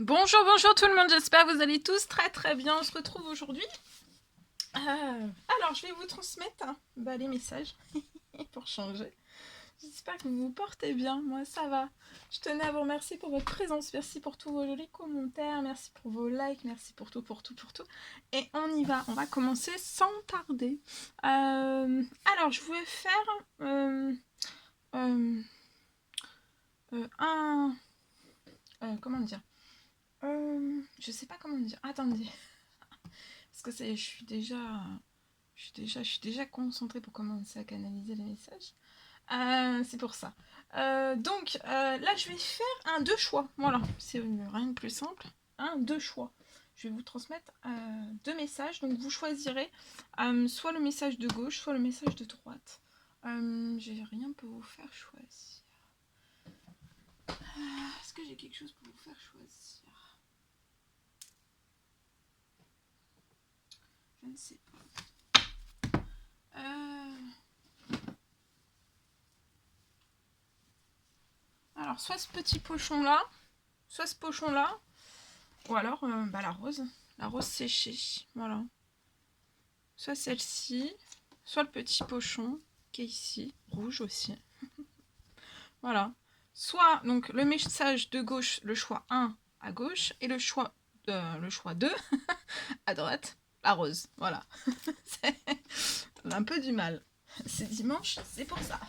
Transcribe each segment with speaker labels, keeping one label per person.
Speaker 1: Bonjour, bonjour tout le monde, j'espère que vous allez tous très bien. On se retrouve aujourd'hui. Alors, je vais vous transmettre les messages pour changer. J'espère que vous vous portez bien, moi ça va. Je tenais à vous remercier pour votre présence, merci pour tous vos jolis commentaires, merci pour vos likes, merci pour tout. Et on y va, on va commencer sans tarder. Alors, je voulais faire comment dire je sais pas comment dire. Attendez. Parce que je suis déjà concentrée pour commencer à canaliser les messages. C'est pour ça. Donc là, je vais faire un deux choix. Voilà, c'est rien de plus simple. Un deux choix. Je vais vous transmettre deux messages. Donc vous choisirez soit le message de gauche, soit le message de droite. J'ai rien pour vous faire choisir. Est-ce que j'ai quelque chose pour vous faire choisir? Je ne sais pas. Alors, soit ce petit pochon-là, soit ce pochon-là, ou alors la rose. La rose séchée, voilà. Soit celle-ci, soit le petit pochon qui est ici, rouge aussi. Voilà. Soit donc le message de gauche, le choix 1 à gauche, et le choix 2 à droite, la rose. Voilà. On a un peu du mal. C'est dimanche, c'est pour ça.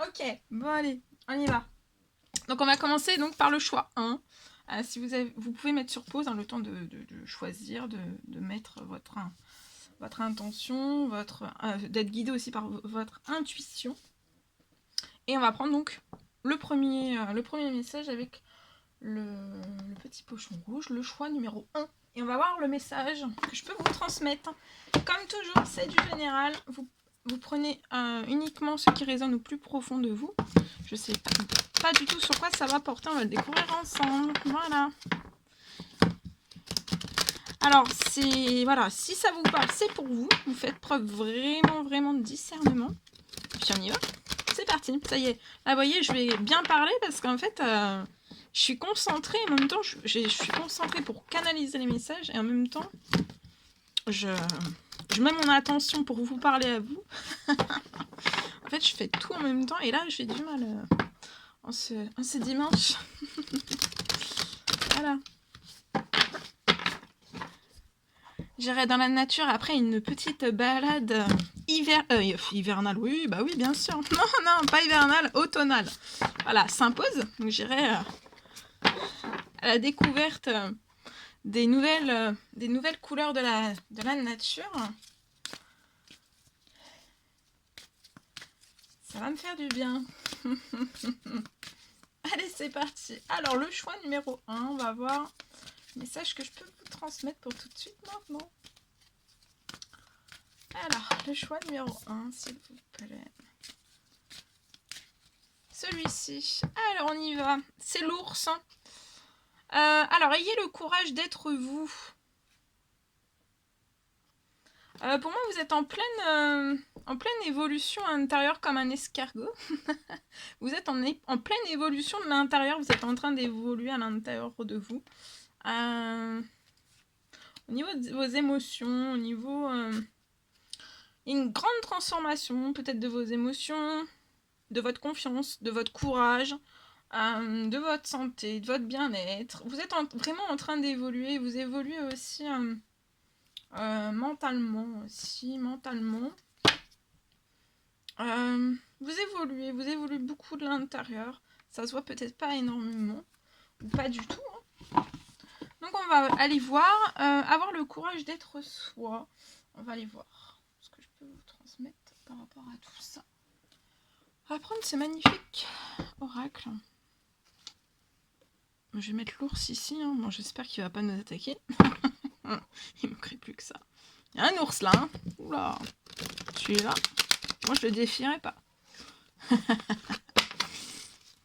Speaker 1: Ok, bon allez, on y va. Donc on va commencer donc par le choix 1. Si vous pouvez mettre sur pause le temps de choisir, de mettre votre intention, d'être guidé aussi par votre intuition. Et on va prendre donc le premier message avec le petit pochon rouge, le choix numéro 1. Et on va voir le message que je peux vous transmettre. Comme toujours, c'est du général. Vous prenez uniquement ce qui résonne au plus profond de vous. Je sais pas du tout sur quoi ça va porter, on va le découvrir ensemble. Voilà. Alors, voilà, si ça vous parle, c'est pour vous. Vous faites preuve vraiment de discernement. Puis on y va. C'est parti, ça y est. Là, vous voyez, je vais bien parler parce qu'en fait, je suis concentrée. En même temps, je suis concentrée pour canaliser les messages. Et en même temps, je mets mon attention pour vous parler à vous. En fait, je fais tout en même temps. Et là, j'ai du mal en ce dimanche. Voilà. J'irai dans la nature après une petite balade hivernale. Oui, bah oui, bien sûr. Non, pas hivernale, automnale. Voilà, s'impose. Donc j'irai à la découverte des nouvelles couleurs de la nature. Ça va me faire du bien. Allez, c'est parti. Alors, le choix numéro 1, on va voir le message que je peux vous transmettre pour tout de suite maintenant. Alors, le choix numéro 1, s'il vous plaît. Celui-ci. Alors, on y va. C'est l'ours. Alors, ayez le courage d'être vous. Pour moi, vous êtes en pleine évolution intérieure comme un escargot. Vous êtes en pleine évolution de l'intérieur. Vous êtes en train d'évoluer à l'intérieur de vous. Au niveau de vos émotions, au niveau... une grande transformation peut-être de vos émotions, de votre confiance, de votre courage, de votre santé, de votre bien-être. Vous êtes vraiment en train d'évoluer. Vous évoluez aussi mentalement. Vous évoluez beaucoup de l'intérieur. Ça se voit peut-être pas énormément, ou pas du tout. Hein. Donc on va aller voir, avoir le courage d'être soi. On va aller voir ce que je peux vous transmettre par rapport à tout ça. On va prendre ce magnifique oracle. Je vais mettre l'ours ici. Hein. Bon, j'espère qu'il va pas nous attaquer. Il ne manquerait plus que ça. Il y a un ours là. Hein. Oula. Celui-là. Moi, je le défierais pas.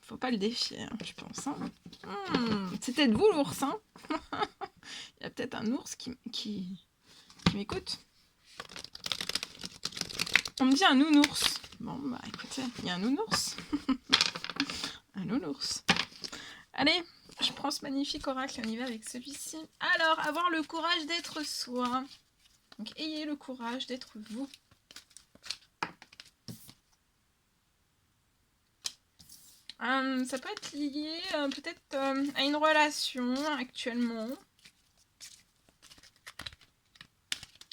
Speaker 1: Faut pas le défier, hein, je pense. Hein. C'est peut-être vous l'ours. Hein. Il y a peut-être un ours qui m'écoute. On me dit un nounours. Bon, bah écoutez, il y a un nounours. Un nounours. Allez, je prends ce magnifique oracle, on y va avec celui-ci. Alors, avoir le courage d'être soi. Donc, ayez le courage d'être vous. Ça peut être lié peut-être à une relation actuellement.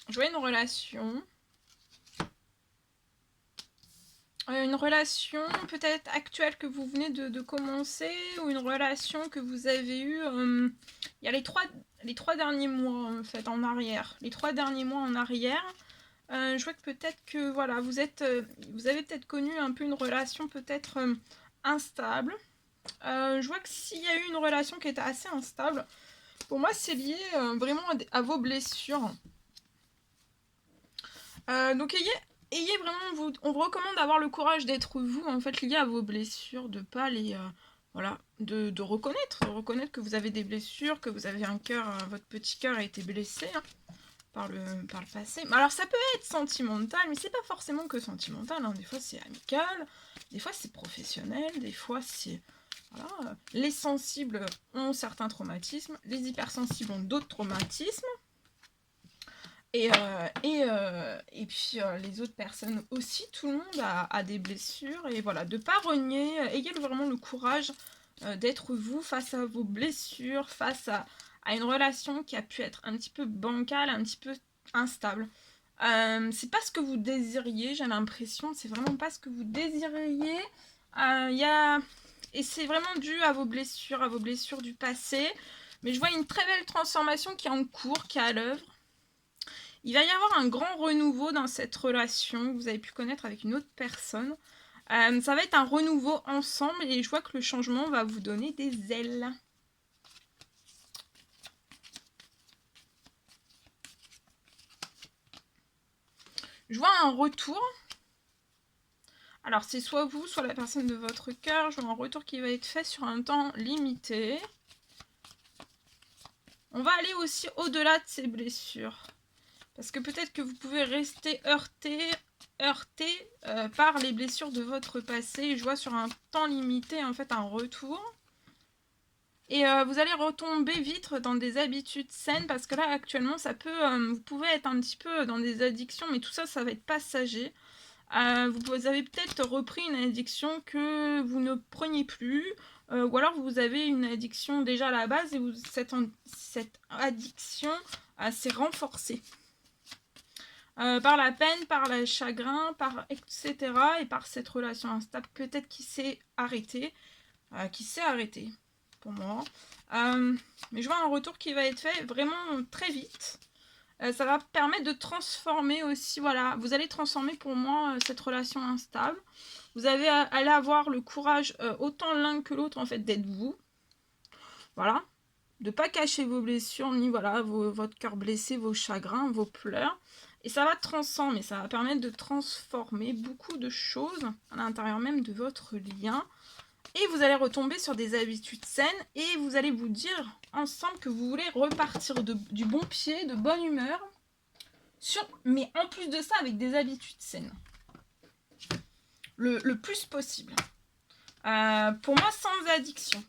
Speaker 1: Je vois une relation. Une relation peut-être actuelle que vous venez de commencer, ou une relation que vous avez eue il y a les trois derniers mois en fait en arrière. Les 3 derniers mois en arrière. Je vois que peut-être que voilà, vous avez peut-être connu un peu une relation peut-être instable. Je vois que s'il y a eu une relation qui était assez instable, pour moi c'est lié vraiment à vos blessures. Donc ayez vraiment, on vous recommande d'avoir le courage d'être vous, en fait, lié à vos blessures, de pas les... voilà, de reconnaître que vous avez des blessures, que vous avez un cœur, votre petit cœur a été blessé hein, par le passé. Alors ça peut être sentimental, mais c'est pas forcément que sentimental, hein. Des fois c'est amical, des fois c'est professionnel, des fois c'est... Voilà, les sensibles ont certains traumatismes, les hypersensibles ont d'autres traumatismes. Et puis les autres personnes aussi, tout le monde a des blessures. Et voilà, de ne pas renier, ayez vraiment le courage d'être vous face à vos blessures, face à une relation qui a pu être un petit peu bancale, un petit peu instable. C'est pas ce que vous désiriez, j'ai l'impression, c'est vraiment pas ce que vous désiriez. Et c'est vraiment dû à vos blessures du passé. Mais je vois une très belle transformation qui est en cours, qui est à l'œuvre. Il va y avoir un grand renouveau dans cette relation que vous avez pu connaître avec une autre personne. Ça va être un renouveau ensemble et je vois que le changement va vous donner des ailes. Je vois un retour. Alors c'est soit vous, soit la personne de votre cœur. Je vois un retour qui va être fait sur un temps limité. On va aller aussi au-delà de ces blessures. Parce que peut-être que vous pouvez rester heurté par les blessures de votre passé. Je vois sur un temps limité en fait un retour. Et vous allez retomber vite dans des habitudes saines parce que là actuellement ça peut, vous pouvez être un petit peu dans des addictions, mais tout ça, ça va être passager. Vous avez peut-être repris une addiction que vous ne preniez plus, ou alors vous avez une addiction déjà à la base et cette addiction s'est renforcée. Par la peine, par le chagrin, par etc. Et par cette relation instable peut-être qui s'est arrêtée. Pour moi. Mais je vois un retour qui va être fait vraiment très vite. Ça va permettre de transformer aussi, voilà, vous allez transformer pour moi cette relation instable. Vous allez avoir le courage, autant l'un que l'autre en fait, d'être vous. Voilà. De pas cacher vos blessures, ni voilà, votre cœur blessé, vos chagrins, vos pleurs. Et ça va transformer, ça va permettre de transformer beaucoup de choses à l'intérieur même de votre lien. Et vous allez retomber sur des habitudes saines et vous allez vous dire ensemble que vous voulez repartir du bon pied, de bonne humeur, mais en plus de ça avec des habitudes saines. Le plus possible. Pour moi, sans addiction.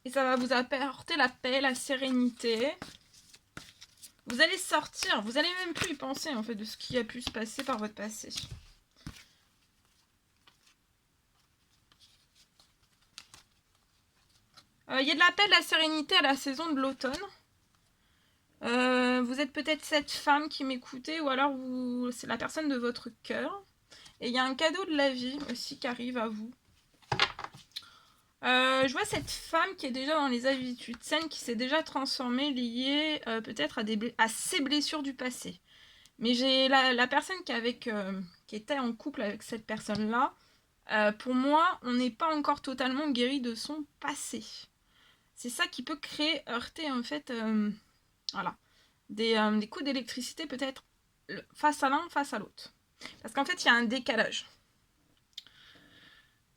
Speaker 1: Et ça va vous apporter la paix, la sérénité. Vous allez sortir, vous allez même plus y penser en fait de ce qui a pu se passer par votre passé. Il y a de la paix, de la sérénité à la saison de l'automne. Vous êtes peut-être cette femme qui m'écoutait, ou alors c'est la personne de votre cœur. Et il y a un cadeau de la vie aussi qui arrive à vous. Je vois cette femme qui est déjà dans les habitudes saines, qui s'est déjà transformée, liée peut-être à ses blessures du passé. Mais j'ai la personne qui était en couple avec cette personne-là. Pour moi, on n'est pas encore totalement guéri de son passé. C'est ça qui peut heurter en fait, voilà, des coups d'électricité peut-être face à l'un, face à l'autre. Parce qu'en fait, il y a un décalage.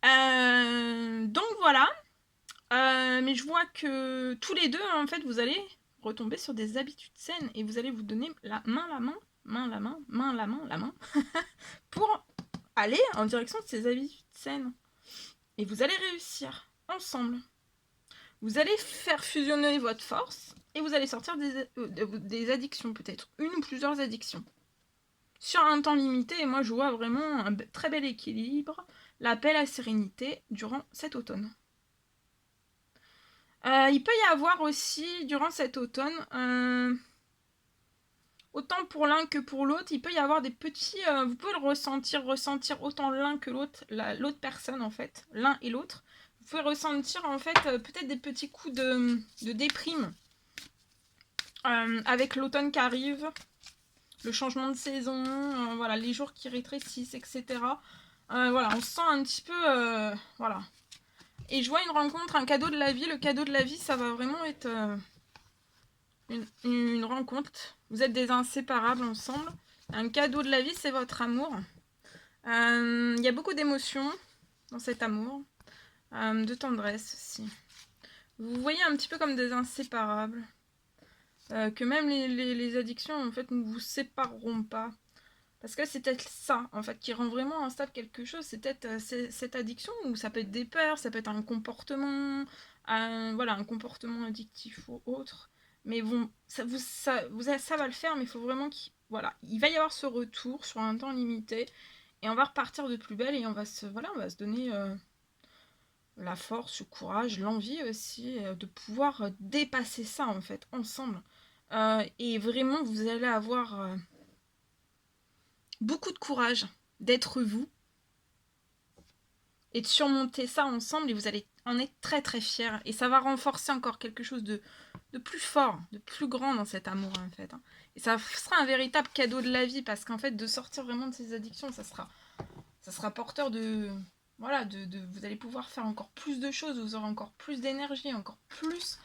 Speaker 1: Donc voilà. Mais je vois que tous les deux, en fait, vous allez retomber sur des habitudes saines et vous allez vous donner la main, pour aller en direction de ces habitudes saines. Et vous allez réussir ensemble. Vous allez faire fusionner votre force et vous allez sortir des addictions, peut-être une ou plusieurs addictions. Sur un temps limité, et moi je vois vraiment un très bel équilibre, la paix, la sérénité durant cet automne. Il peut y avoir aussi, durant cet automne, autant pour l'un que pour l'autre, il peut y avoir des petits... vous pouvez le ressentir autant l'un que l'autre, l'autre personne en fait, l'un et l'autre. Vous pouvez ressentir en fait peut-être des petits coups de déprime avec l'automne qui arrive, le changement de saison, voilà, les jours qui rétrécissent, etc. Voilà, on se sent un petit peu... voilà. Et je vois une rencontre, un cadeau de la vie. Le cadeau de la vie, ça va vraiment être une rencontre. Vous êtes des inséparables ensemble. Un cadeau de la vie, c'est votre amour. Il y a beaucoup d'émotions dans cet amour. De tendresse aussi. Vous voyez un petit peu comme des inséparables. Que même les addictions, en fait, ne vous sépareront pas. Parce que c'est peut-être ça, en fait, qui rend vraiment instable quelque chose. C'est peut-être cette addiction, ou ça peut être des peurs, ça peut être un comportement, voilà, un comportement addictif ou autre. Mais bon, ça va le faire, mais il faut vraiment voilà, il va y avoir ce retour sur un temps limité, et on va repartir de plus belle, et on va se donner la force, le courage, l'envie aussi, de pouvoir dépasser ça, en fait, ensemble. Et vraiment, vous allez avoir... beaucoup de courage d'être vous et de surmonter ça ensemble, et vous allez en être très très fiers, et ça va renforcer encore quelque chose de plus fort, de plus grand dans cet amour en fait. Et ça sera un véritable cadeau de la vie, parce qu'en fait de sortir vraiment de ces addictions, ça sera porteur de... Voilà, vous allez pouvoir faire encore plus de choses, vous aurez encore plus d'énergie, encore plus...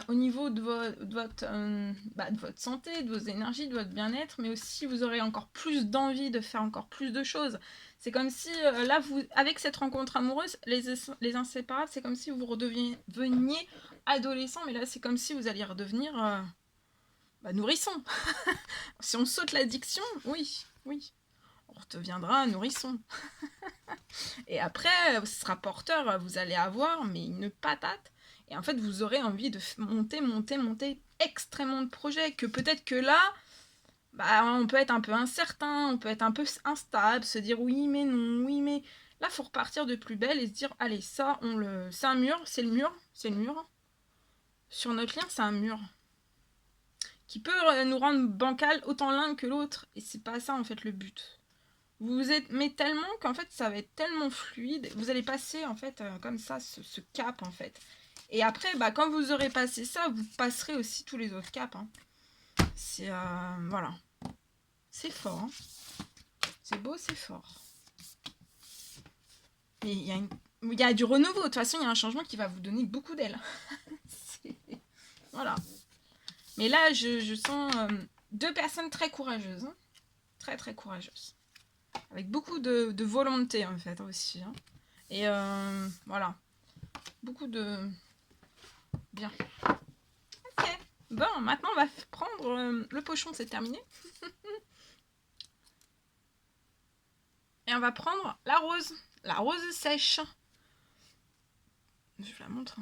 Speaker 1: au niveau de votre santé, de vos énergies, de votre bien-être, mais aussi vous aurez encore plus d'envie de faire encore plus de choses. C'est comme si, là, avec cette rencontre amoureuse, les inséparables, c'est comme si vous redeveniez adolescent, mais là, c'est comme si vous alliez redevenir nourrisson. Si on saute l'addiction, oui, on redeviendra nourrisson. Et après, ce sera porteur, vous allez avoir mais une patate. Et en fait, vous aurez envie de monter extrêmement de projets. Que peut-être que là, on peut être un peu incertain, on peut être un peu instable, se dire oui mais non, oui mais... Là, il faut repartir de plus belle et se dire, allez, ça, c'est un mur, c'est le mur. Sur notre lien, c'est un mur. Qui peut nous rendre bancal autant l'un que l'autre. Et c'est pas ça, en fait, le but. Vous vous aimez tellement qu'en fait, ça va être tellement fluide. Vous allez passer, en fait, comme ça, ce cap, en fait. Et après, quand vous aurez passé ça, vous passerez aussi tous les autres caps. Hein. C'est... voilà. C'est fort. Hein. C'est beau, c'est fort. Et il y a du renouveau. De toute façon, il y a un changement qui va vous donner beaucoup d'ailes. Voilà. Mais là, je sens deux personnes très courageuses. Hein. Très, très courageuses. Avec beaucoup de volonté, en fait, aussi. Hein. Et voilà. Beaucoup de... Bien. Ok. Bon, maintenant, on va prendre le pochon, c'est terminé. Et on va prendre la rose. La rose sèche. Je vous la montre.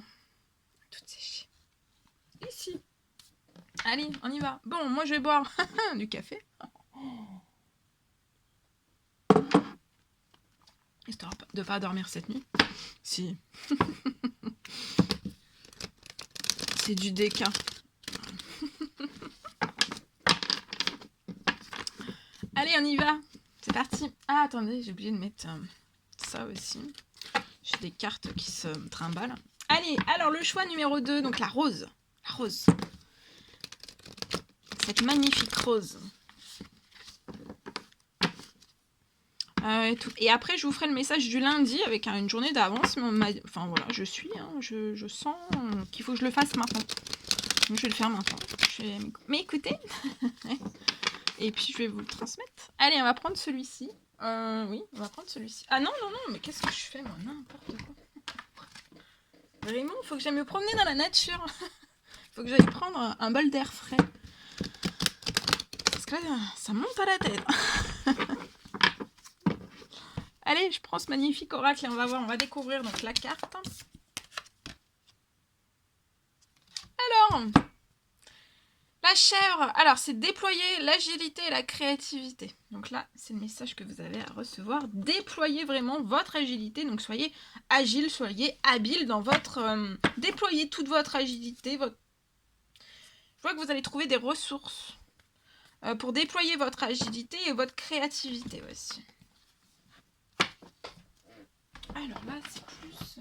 Speaker 1: Toute séchée. Ici. Allez, on y va. Bon, moi, je vais boire du café. Histoire de pas dormir cette nuit. Si. C'est du déca. Allez, on y va. C'est parti. Ah, attendez, j'ai oublié de mettre ça aussi. J'ai des cartes qui se trimballent. Allez, alors le choix numéro 2, donc la rose. La rose. Cette magnifique rose. Et après, je vous ferai le message du lundi avec une journée d'avance. Enfin voilà, je sens qu'il faut que je le fasse maintenant. Donc je vais le faire maintenant. Je vais m'écouter. Et puis je vais vous le transmettre. Allez, on va prendre celui-ci. Oui, on va prendre celui-ci. Ah non, mais qu'est-ce que je fais moi? N'importe quoi. Vraiment, il faut que j'aille me promener dans la nature. Il faut que j'aille prendre un bol d'air frais. Parce que là, ça monte à la tête. Allez, Allez, je prends ce magnifique oracle et on va voir, on va découvrir donc la carte. Alors, la chèvre, alors c'est déployer l'agilité et la créativité. Donc là, c'est le message que vous avez à recevoir. Déployez vraiment votre agilité, donc soyez agile, soyez habile dans votre... déployez toute votre agilité. Je vois que vous allez trouver des ressources pour déployer votre agilité et votre créativité aussi. Alors là, c'est plus...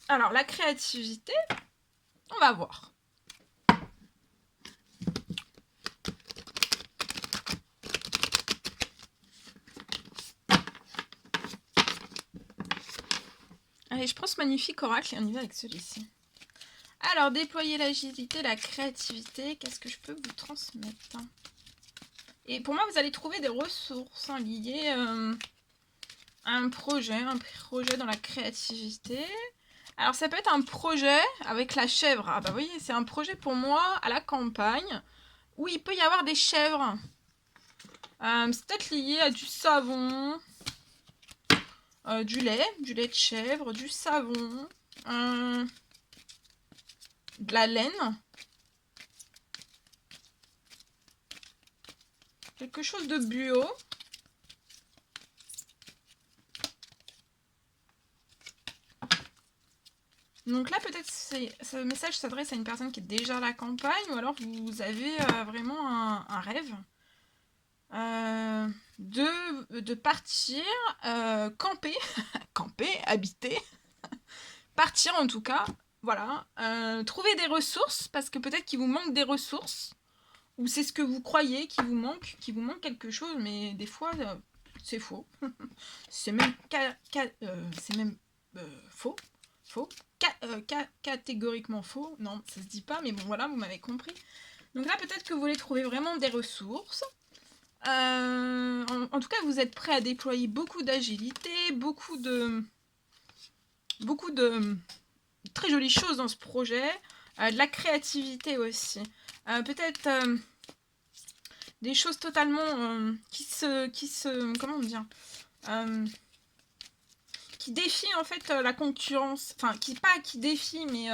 Speaker 1: Alors, la créativité, on va voir. Allez, je prends ce magnifique oracle et on y va avec celui-ci. Alors, déployer l'agilité, la créativité, qu'est-ce que je peux vous transmettre? Et pour moi, vous allez trouver des ressources liées à un projet dans la créativité. Alors, ça peut être un projet avec la chèvre. Ah bah oui, c'est un projet pour moi à la campagne où il peut y avoir des chèvres. C'est peut-être lié à du savon, du lait de chèvre, du savon, de la laine, quelque chose de bio. Donc là, peut-être ce message s'adresse à une personne qui est déjà à la campagne, ou alors vous avez vraiment un rêve de partir camper, camper, habiter, partir en tout cas, voilà, trouver des ressources, parce que peut-être qu'il vous manque des ressources, ou c'est ce que vous croyez qu'il vous manque quelque chose, mais des fois, c'est faux. C'est même, faux. Faux. Catégoriquement faux. Non, ça se dit pas, mais bon, voilà, vous m'avez compris. Donc là, peut-être que vous voulez trouver vraiment des ressources. En tout cas, vous êtes prêt à déployer beaucoup d'agilité, beaucoup de très jolies choses dans ce projet. De la créativité aussi. Peut-être des choses totalement qui se comment dire, qui défient en fait la concurrence, enfin qui défie, mais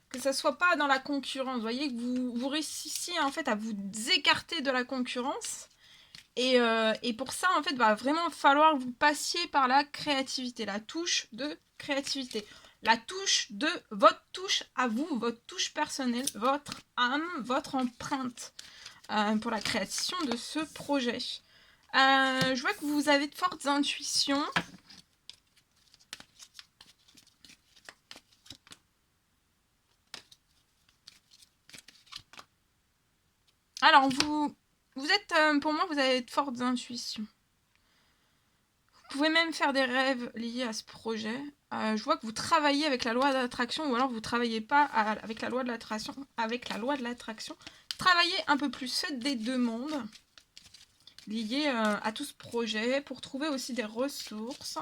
Speaker 1: que ça soit pas dans la concurrence. Vous voyez que vous réussissiez en fait à vous écarter de la concurrence, et pour ça en fait va vraiment falloir que vous passiez par la créativité, la touche de créativité, la touche de votre touche à vous, votre touche personnelle, votre âme, votre empreinte pour la création de ce projet. Je vois que vous avez de fortes intuitions. Alors, vous êtes, pour moi, vous avez de fortes intuitions. Vous pouvez même faire des rêves liés à ce projet. Je vois que vous travaillez avec la loi d'attraction, ou alors vous ne travaillez pas avec la loi de l'attraction. Travaillez un peu plus, faites des demandes liées à tout ce projet pour trouver aussi des ressources.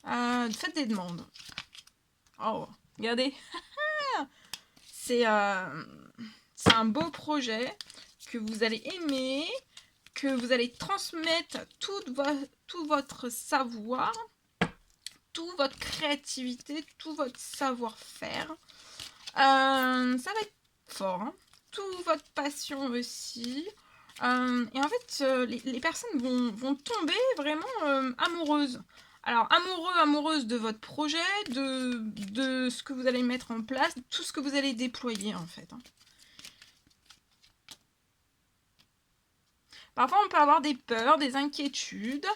Speaker 1: Faites des demandes. Oh, regardez. C'est un beau projet que vous allez aimer, que vous allez transmettre tout votre savoir, toute votre créativité, tout votre savoir-faire. Ça va être fort, hein. Toute votre passion aussi. Et en fait, les personnes vont tomber vraiment amoureuses. Alors, amoureuses de votre projet, de ce que vous allez mettre en place, tout ce que vous allez déployer en fait, hein. Parfois, on peut avoir des peurs, des inquiétudes.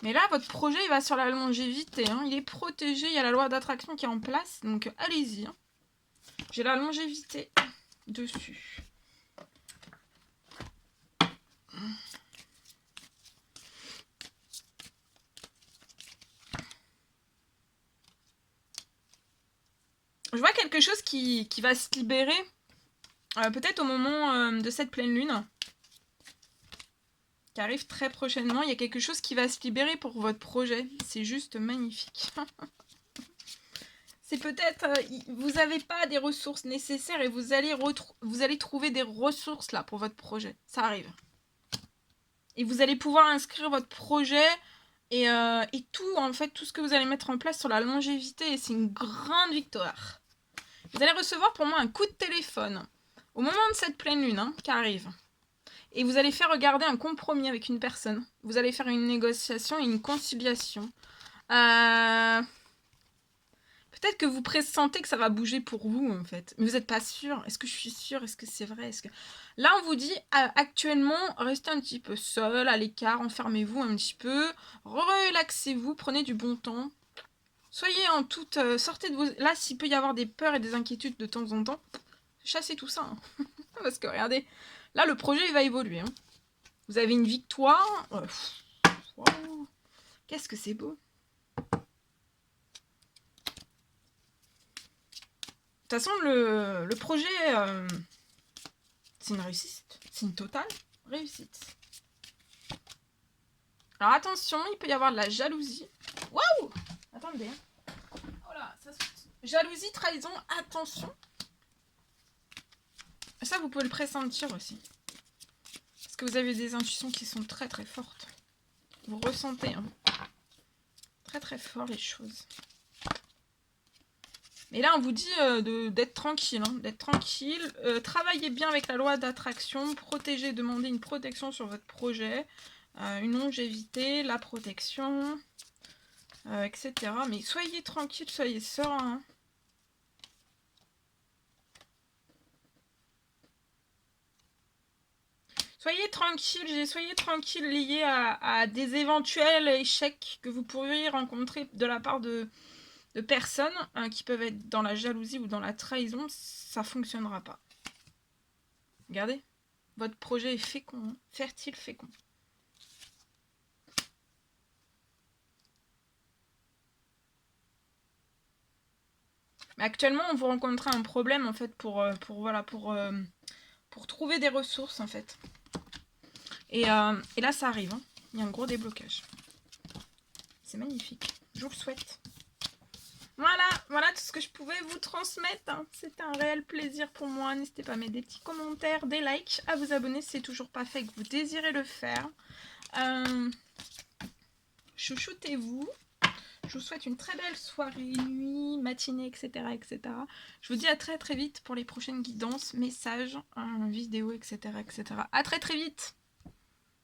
Speaker 1: Mais là, votre projet, il va sur la longévité, hein. Il est protégé, il y a la loi d'attraction qui est en place, donc allez-y, hein. J'ai la longévité dessus. Je vois quelque chose qui va se libérer, peut-être au moment de cette pleine lune, qui arrive très prochainement. Il y a quelque chose qui va se libérer pour votre projet. C'est juste magnifique. C'est peut-être, vous n'avez pas des ressources nécessaires et vous allez trouver des ressources là pour votre projet. Ça arrive. Et vous allez pouvoir inscrire votre projet et tout, en fait, tout ce que vous allez mettre en place sur la longévité. Et c'est une grande victoire. Vous allez recevoir pour moi un coup de téléphone au moment de cette pleine lune qui arrive. Et vous allez faire regarder un compromis avec une personne. Vous allez faire une négociation et une conciliation. Peut-être que vous pressentez que ça va bouger pour vous, en fait. Mais vous n'êtes pas sûr. Est-ce que je suis sûre? Est-ce que c'est vrai? Là, on vous dit, actuellement, restez un petit peu seul, à l'écart, enfermez-vous un petit peu, relaxez-vous, prenez du bon temps. Soyez en toute... sortez de vos... Là, s'il peut y avoir des peurs et des inquiétudes de temps en temps, chassez tout ça. Parce que, regardez, là, le projet, il va évoluer. Vous avez une victoire. Wow. Qu'est-ce que c'est beau. De toute façon, le projet, c'est une réussite. C'est une totale réussite. Alors attention, il peut y avoir de la jalousie. Waouh! Attendez. Oh là, ça saute. Jalousie, trahison, attention. Ça, vous pouvez le pressentir aussi. Parce que vous avez des intuitions qui sont très très fortes. Vous ressentez très très fort les choses. Mais là, on vous dit d'être tranquille. D'être tranquille. Travaillez bien avec la loi d'attraction. Protégez, demandez une protection sur votre projet. Une longévité, la protection, etc. Mais soyez tranquille, soyez serein. Soyez tranquille lié à des éventuels échecs que vous pourriez rencontrer de la part de personnes qui peuvent être dans la jalousie ou dans la trahison. Ça fonctionnera pas. Regardez, votre projet est fécond, fertile, fécond. Mais actuellement, on vous rencontre un problème en fait pour trouver des ressources en fait. Et là, ça arrive. Il y a un gros déblocage. C'est magnifique. Je vous le souhaite. Voilà tout ce que je pouvais vous transmettre. C'était un réel plaisir pour moi. N'hésitez pas à mettre des petits commentaires, des likes, à vous abonner si c'est toujours pas fait et que vous désirez le faire. Chouchoutez-vous. Je vous souhaite une très belle soirée, nuit, matinée, etc., etc. Je vous dis à très très vite pour les prochaines guidances, messages, vidéos, etc., etc. À très très vite.